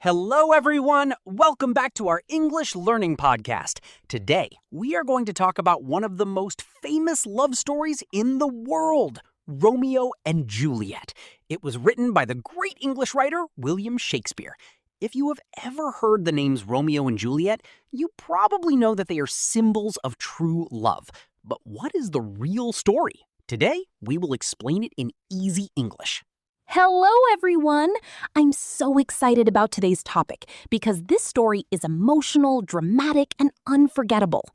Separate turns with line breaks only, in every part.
Hello, everyone. Welcome back to our English Learning Podcast. Today, we are going to talk about one of the most famous love stories in the world, Romeo and Juliet. It was written by the great English writer, William Shakespeare. If you have ever heard the names Romeo and Juliet, you probably know that they are symbols of true love. But what is the real story? Today, we will explain it in easy English.
Hello, everyone! I'm so excited about today's topic because this story is emotional, dramatic, and unforgettable.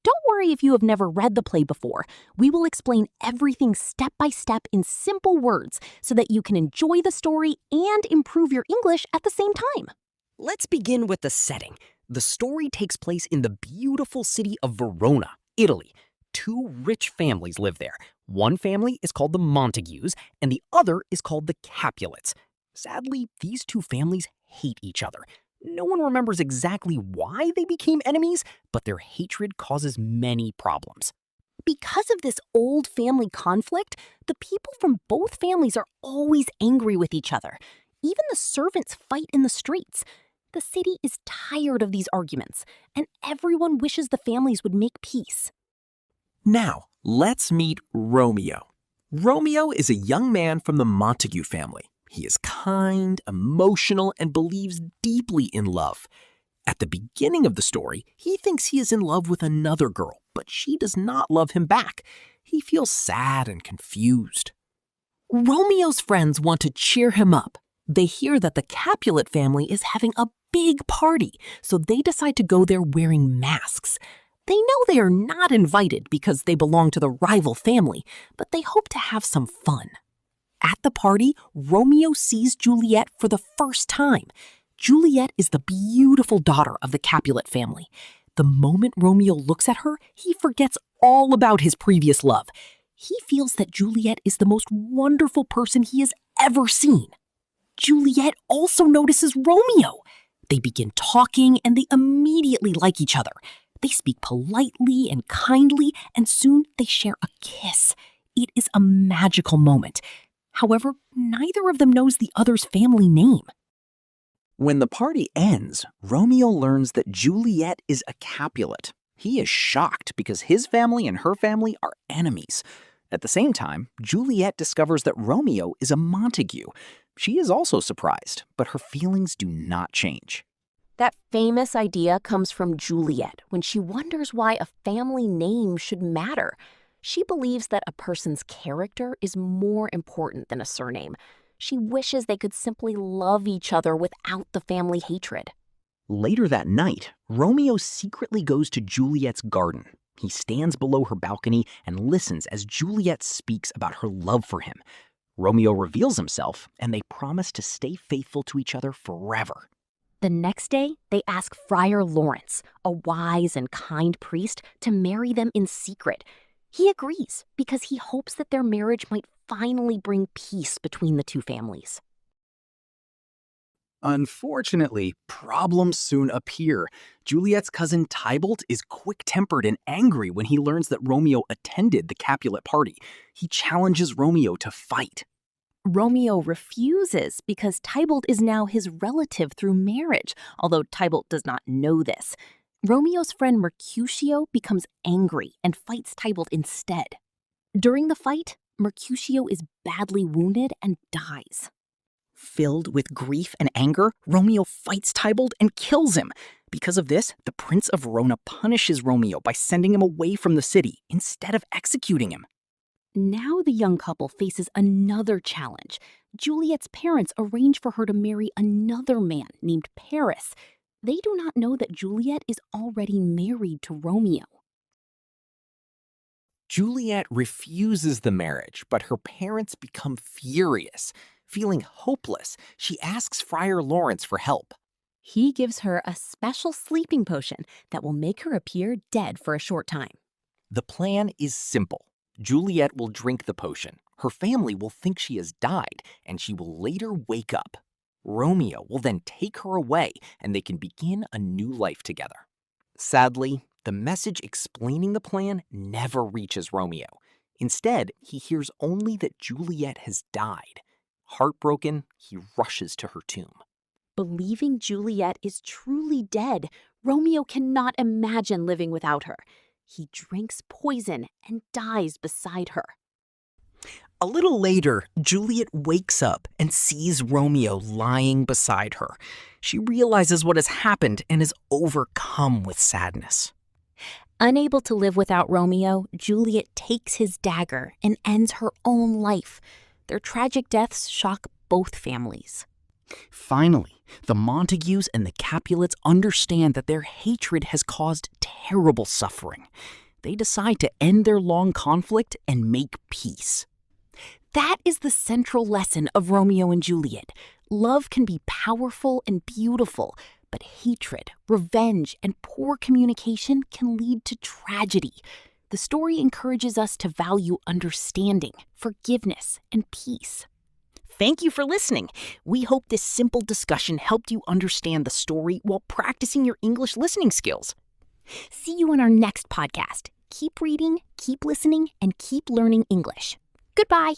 Don't worry if you have never read the play before. We will explain everything step by step in simple words so that you can enjoy the story and improve your English at the same time.
Let's begin with the setting. The story takes place in the beautiful city of Verona, Italy. Two rich families live there. One family is called the Montagues, and the other is called the Capulets. Sadly, these two families hate each other. No one remembers exactly why they became enemies, but their hatred causes many problems.
Because of this old family conflict, the people from both families are always angry with each other. Even the servants fight in the streets. The city is tired of these arguments, and everyone wishes the families would make peace.
Now, let's meet Romeo. Romeo is a young man from the Montague family. He is kind, emotional, and believes deeply in love. At the beginning of the story, he thinks he is in love with another girl, but she does not love him back. He feels sad and confused. Romeo's friends want to cheer him up. They hear that the Capulet family is having a big party, so they decide to go there wearing masks. They know they are not invited because they belong to the rival family, but they hope to have some fun. At the party, Romeo sees Juliet for the first time. Juliet is the beautiful daughter of the Capulet family. The moment Romeo looks at her, he forgets all about his previous love. He feels that Juliet is the most wonderful person he has ever seen. Juliet also notices Romeo. They begin talking and they immediately like each other. They speak politely and kindly, and soon they share a kiss. It is a magical moment. However, neither of them knows the other's family name.
When the party ends, Romeo learns that Juliet is a Capulet. He is shocked because his family and her family are enemies. At the same time, Juliet discovers that Romeo is a Montague. She is also surprised, but her feelings do not change.
That famous idea comes from Juliet when she wonders why a family name should matter. She believes that a person's character is more important than a surname. She wishes they could simply love each other without the family hatred.
Later that night, Romeo secretly goes to Juliet's garden. He stands below her balcony and listens as Juliet speaks about her love for him. Romeo reveals himself, and they promise to stay faithful to each other forever.
The next day, they ask Friar Lawrence, a wise and kind priest, to marry them in secret. He agrees because he hopes that their marriage might finally bring peace between the two families.
Unfortunately, problems soon appear. Juliet's cousin Tybalt is quick-tempered and angry when he learns that Romeo attended the Capulet party. He challenges Romeo to fight.
Romeo refuses because Tybalt is now his relative through marriage, although Tybalt does not know this. Romeo's friend Mercutio becomes angry and fights Tybalt instead. During the fight, Mercutio is badly wounded and dies.
Filled with grief and anger, Romeo fights Tybalt and kills him. Because of this, the Prince of Verona punishes Romeo by sending him away from the city instead of executing him.
Now the young couple faces another challenge. Juliet's parents arrange for her to marry another man named Paris. They do not know that Juliet is already married to Romeo.
Juliet refuses the marriage, but her parents become furious. Feeling hopeless, she asks Friar Lawrence for help.
He gives her a special sleeping potion that will make her appear dead for a short time.
The plan is simple. Juliet will drink the potion. Her family will think she has died, and she will later wake up. Romeo will then take her away, and they can begin a new life together. Sadly, the message explaining the plan never reaches Romeo. Instead, he hears only that Juliet has died. Heartbroken, he rushes to her tomb.
Believing Juliet is truly dead, Romeo cannot imagine living without her. He drinks poison and dies beside her.
A little later, Juliet wakes up and sees Romeo lying beside her. She realizes what has happened and is overcome with sadness.
Unable to live without Romeo, Juliet takes his dagger and ends her own life. Their tragic deaths shock both families.
Finally, the Montagues and the Capulets understand that their hatred has caused terrible suffering. They decide to end their long conflict and make peace.
That is the central lesson of Romeo and Juliet. Love can be powerful and beautiful, but hatred, revenge, and poor communication can lead to tragedy. The story encourages us to value understanding, forgiveness, and peace.
Thank you for listening. We hope this simple discussion helped you understand the story while practicing your English listening skills.
See you in our next podcast. Keep reading, keep listening, and keep learning English. Goodbye.